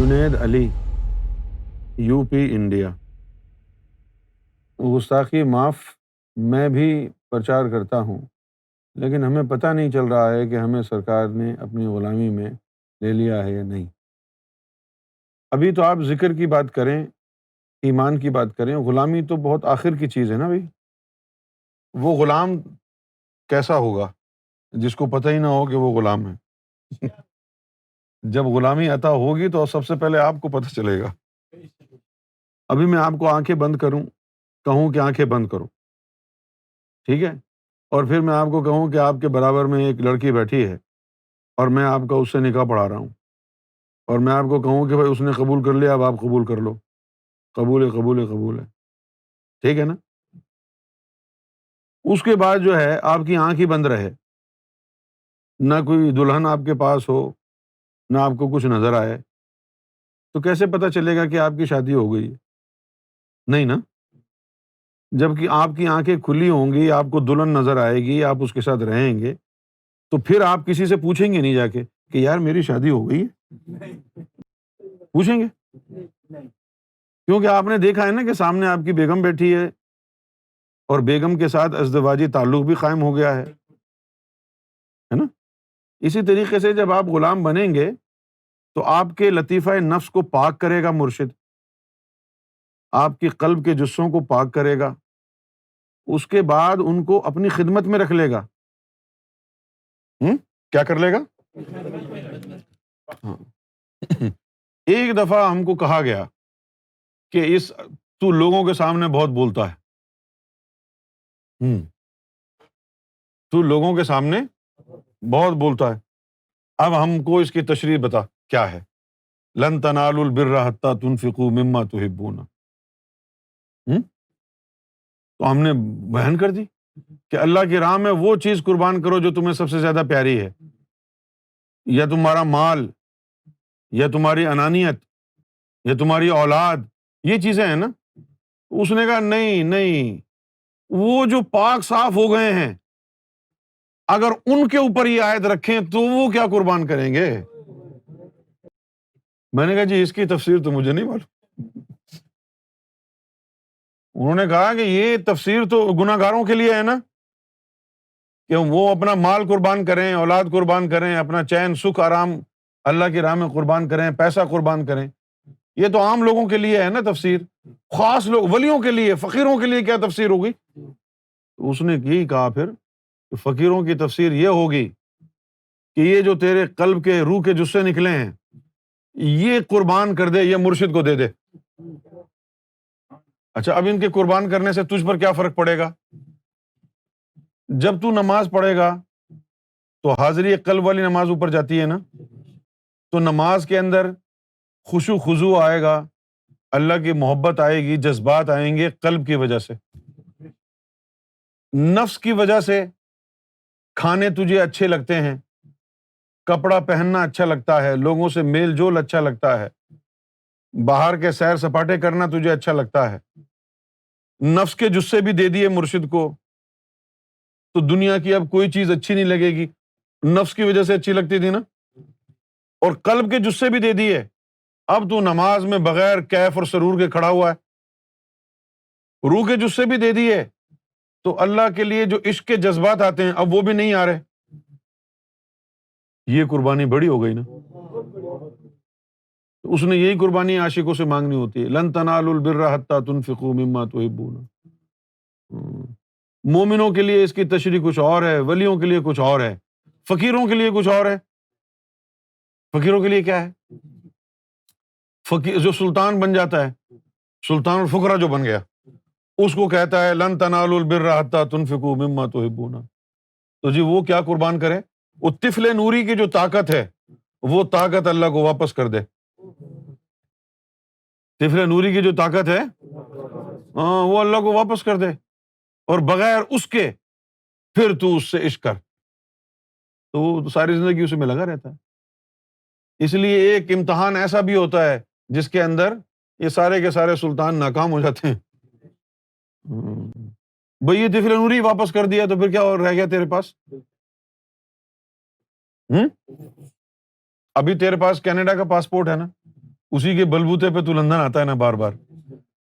جنید علی، U P India. گستاخی معاف، میں بھی پرچار کرتا ہوں، لیکن ہمیں پتہ نہیں چل رہا ہے کہ ہمیں سرکار نے اپنی غلامی میں لے لیا ہے یا نہیں۔ ابھی تو آپ ذکر کی بات کریں، ایمان کی بات کریں، غلامی تو بہت آخر کی چیز ہے نا بھائی۔ وہ غلام کیسا ہوگا جس کو پتہ ہی نہ ہو کہ وہ غلام ہے؟ جب غلامی عطا ہوگی تو سب سے پہلے آپ کو پتہ چلے گا۔ ابھی میں آپ کو آنکھیں بند کہوں کہ آنکھیں بند کرو، ٹھیک ہے، اور پھر میں آپ کو کہوں کہ آپ کے برابر میں ایک لڑکی بیٹھی ہے اور میں آپ کا اس سے نکاح پڑھا رہا ہوں، اور میں آپ کو کہوں کہ بھائی اس نے قبول کر لیا، اب آپ قبول کر لو، قبول ہے قبول ہے قبول ہے، ٹھیک ہے نا۔ اس کے بعد جو ہے آپ کی آنکھ ہی بند رہے، نہ کوئی دلہن آپ کے پاس ہو، نہ آپ کو کچھ نظر آئے، تو کیسے پتہ چلے گا کہ آپ کی شادی ہو گئی؟ نہیں نا۔ جبکہ آپ کی آنکھیں کھلی ہوں گی، آپ کو دلہن نظر آئے گی، آپ اس کے ساتھ رہیں گے، تو پھر آپ کسی سے پوچھیں گے نہیں جا کے کہ یار میری شادی ہو گئی ہے؟ پوچھیں گے؟ کیونکہ آپ نے دیکھا ہے نا کہ سامنے آپ کی بیگم بیٹھی ہے اور بیگم کے ساتھ ازدواجی تعلق بھی قائم ہو گیا ہے نا۔ اسی طریقے سے جب آپ غلام بنیں گے تو آپ کے لطیفہ نفس کو پاک کرے گا مرشد، آپ کی قلب کے جسوں کو پاک کرے گا، اس کے بعد ان کو اپنی خدمت میں رکھ لے گا۔ کیا کر لے گا؟ ہاں۔ ایک دفعہ ہم کو کہا گیا کہ تو لوگوں کے سامنے بہت بولتا ہے، تو لوگوں کے سامنے بہت بولتا ہے۔ اب ہم کو اس کی تشریح بتا کیا ہے۔ لن تنالوا البر حتى تنفقوا مما تحبون، تو ہم نے بیان کر دی کہ اللہ کی راہ میں وہ چیز قربان کرو جو تمہیں سب سے زیادہ پیاری ہے، یا تمہارا مال، یا تمہاری انانیت، یا تمہاری اولاد، یہ چیزیں ہیں نا۔ اس نے کہا نہیں نہیں، وہ جو پاک صاف ہو گئے ہیں اگر ان کے اوپر یہ آیت رکھیں تو وہ کیا قربان کریں گے؟ میں نے کہا جی اس کی تفسیر تو مجھے نہیں معلوم۔ انہوں نے کہا کہ یہ تفسیر تو گناہ گاروں کے لیے ہے نا، کہ وہ اپنا مال قربان کریں، اولاد قربان کریں، اپنا چین سکھ آرام اللہ کی راہ میں قربان کریں، پیسہ قربان کریں۔ یہ تو عام لوگوں کے لیے ہے نا تفسیر، خاص لوگ ولیوں کے لیے، فقیروں کے لیے کیا تفسیر ہوگی؟ تو اس نے یہی کہا پھر کہ فقیروں کی تفسیر یہ ہوگی کہ یہ جو تیرے قلب کے روح کے جسے نکلے ہیں یہ قربان کر دے، یہ مرشد کو دے دے۔ اچھا، اب ان کے قربان کرنے سے تجھ پر کیا فرق پڑے گا؟ جب تو نماز پڑھے گا تو حاضری قلب والی نماز اوپر جاتی ہے نا، تو نماز کے اندر خشوع خضوع آئے گا، اللہ کی محبت آئے گی، جذبات آئیں گے قلب کی وجہ سے۔ نفس کی وجہ سے کھانے تجھے اچھے لگتے ہیں، کپڑا پہننا اچھا لگتا ہے، لوگوں سے میل جول اچھا لگتا ہے، باہر کے سیر سپاٹے کرنا تجھے اچھا لگتا ہے، نفس کے جسے بھی دے دیے مرشد کو تو دنیا کی اب کوئی چیز اچھی نہیں لگے گی، نفس کی وجہ سے اچھی لگتی تھی نا، اور قلب کے جسے بھی دے دیے، اب تو نماز میں بغیر کیف اور سرور کے کھڑا ہوا ہے، روح کے جسے بھی دے دیے تو اللہ کے لیے جو عشق کے جذبات آتے ہیں اب وہ بھی نہیں آ رہے، یہ قربانی بڑی ہو گئی نا۔ اس نے یہی قربانی عاشقوں سے مانگنی ہوتی ہے، لن تنالوا البر حتى تنفقوا مما تحبون۔ مومنوں کے لیے اس کی تشریح کچھ اور ہے، ولیوں کے لیے کچھ اور ہے، فقیروں کے لیے کچھ اور ہے۔ فقیروں کے لیے کیا ہے؟ فقیر جو سلطان بن جاتا ہے، سلطان الفقراء جو بن گیا، اس کو کہتا ہے لن تنالوا البر حتى تنفقوا مما تحبون، تو جی وہ کیا قربان کرے؟ وہ طفل نوری کی جو طاقت ہے وہ طاقت اللہ کو واپس کر دے۔ طفل نوری کی جو طاقت ہے وہ اللہ کو واپس کر دے، اور بغیر اس کے پھر تو اس سے عشق کر، تو وہ ساری زندگی اسی میں لگا رہتا ہے۔ اس لیے ایک امتحان ایسا بھی ہوتا ہے جس کے اندر یہ سارے کے سارے سلطان ناکام ہو جاتے ہیں۔ بھئی یہ طفل نوری واپس کر دیا تو پھر کیا اور رہ گیا تیرے پاس؟ ابھی تیرے پاس کینیڈا کا پاسپورٹ ہے نا، اسی کے بلبوتے پہ تو لندن آتا ہے نا بار بار.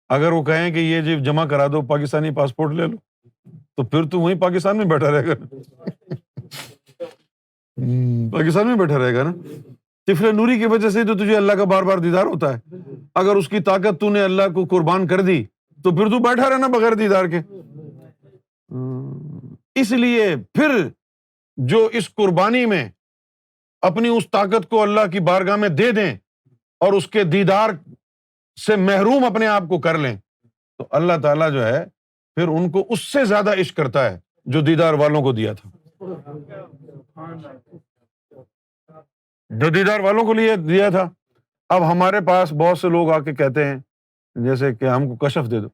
اگر وہ کہیں کہ یہ جی جمع کرا دو پاکستانی پاسپورٹ لے لو تو پھر تو وہیں پاکستان میں بیٹھا رہے گا. پاکستان میں بیٹھا رہے گا نا. طفل نوری کی وجہ سے تو تجھے اللہ کا بار بار دیدار ہوتا ہے. اگر اس کی طاقت تو نے اللہ کو قربان کر دی تو پھر تو بیٹھا رہنا بغیر دیدار کے. اس لیے پھر جو اس قربانی میں اپنی اس طاقت کو اللہ کی بارگاہ میں دے دیں اور اس کے دیدار سے محروم اپنے آپ کو کر لیں تو اللہ تعالیٰ جو ہے پھر ان کو اس سے زیادہ عشق کرتا ہے جو دیدار والوں کو دیا تھا. جو دیدار والوں کو لیے دیا تھا. اب ہمارے پاس بہت سے لوگ آ کے کہتے ہیں جیسے کہ ہم کو کشف دے دو.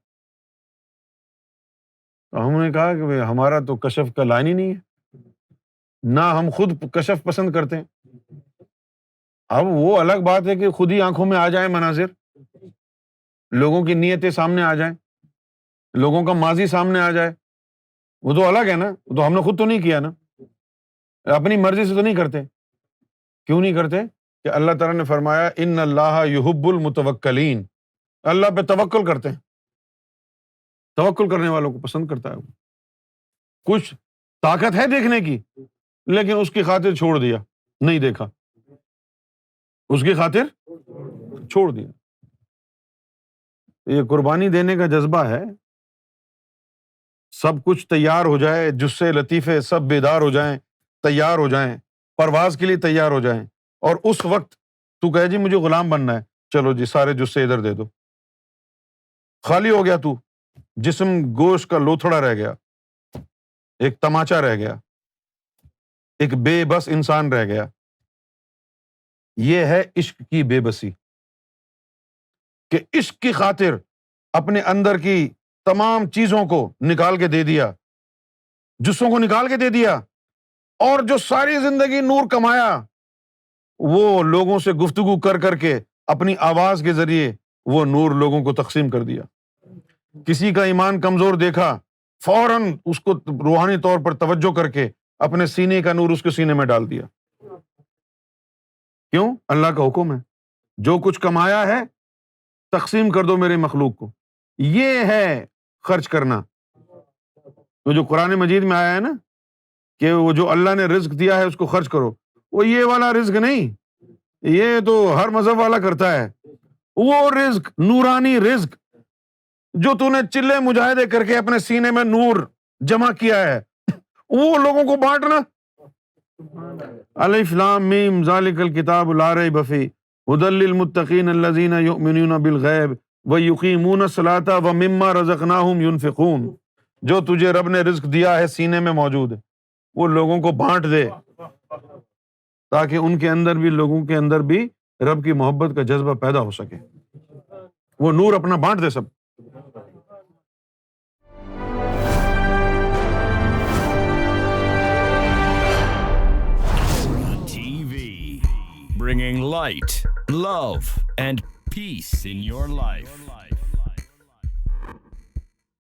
تو ہم نے کہا کہ ہمارا تو کشف کا لائن ہی نہیں ہے, نہ ہم خود کشف پسند کرتے ہیں. اب وہ الگ بات ہے کہ خود ہی آنکھوں میں آ جائیں مناظر, لوگوں کی نیتیں سامنے آ جائیں, لوگوں کا ماضی سامنے آ جائے, وہ تو الگ ہے نا. وہ تو ہم نے خود تو نہیں کیا نا, اپنی مرضی سے تو نہیں کرتے. کیوں نہیں کرتے؟ کہ اللہ تعالیٰ نے فرمایا ان اللہ یحب المتوکلین, اللہ پہ توکل کرتے ہیں, توکل کرنے والوں کو پسند کرتا ہے. کچھ طاقت ہے دیکھنے کی لیکن اس کی خاطر چھوڑ دیا, نہیں دیکھا, اس کی خاطر چھوڑ دیا. یہ قربانی دینے کا جذبہ ہے. سب کچھ تیار ہو جائے, جثے لطیفے سب بیدار ہو جائیں, تیار ہو جائیں, پرواز کے لیے تیار ہو جائیں, اور اس وقت تو کہے جی مجھے غلام بننا ہے, چلو جی سارے جثے ادھر دے دو. خالی ہو گیا تو, جسم گوشت کا لوتھڑا رہ گیا, ایک تماچا رہ گیا, ایک بے بس انسان رہ گیا. یہ ہے عشق کی بے بسی کہ عشق کی خاطر اپنے اندر کی تمام چیزوں کو نکال کے دے دیا, جسوں کو نکال کے دے دیا, اور جو ساری زندگی نور کمایا وہ لوگوں سے گفتگو کر کر کے اپنی آواز کے ذریعے وہ نور لوگوں کو تقسیم کر دیا. کسی کا ایمان کمزور دیکھا فوراً اس کو روحانی طور پر توجہ کر کے اپنے سینے کا نور اس کے سینے میں ڈال دیا. کیوں؟ اللہ کا حکم ہے, جو کچھ کمایا ہے تقسیم کر دو میرے مخلوق کو. یہ ہے خرچ کرنا. تو جو قرآن مجید میں آیا ہے نا کہ وہ جو اللہ نے رزق دیا ہے اس کو خرچ کرو, وہ یہ والا رزق نہیں, یہ تو ہر مذہب والا کرتا ہے. وہ رزق نورانی رزق جو تو نے چلے مجاہدے کر کے اپنے سینے میں نور جمع کیا ہے وہ لوگوں کو بانٹنا. الف لام میم ذالک الکتاب لا ریب فیہ ھدی للمتقین الذین یؤمنون بالغیب ویقیمون الصلاۃ ومما رزقناہم ینفقون. جو تجھے رب نے رزق دیا ہے سینے میں موجود ہے وہ لوگوں کو بانٹ دے تاکہ ان کے اندر بھی, لوگوں کے اندر بھی رب کی محبت کا جذبہ پیدا ہو سکے. وہ نور اپنا بانٹ دے سب. Bringing light, love, and peace in your life.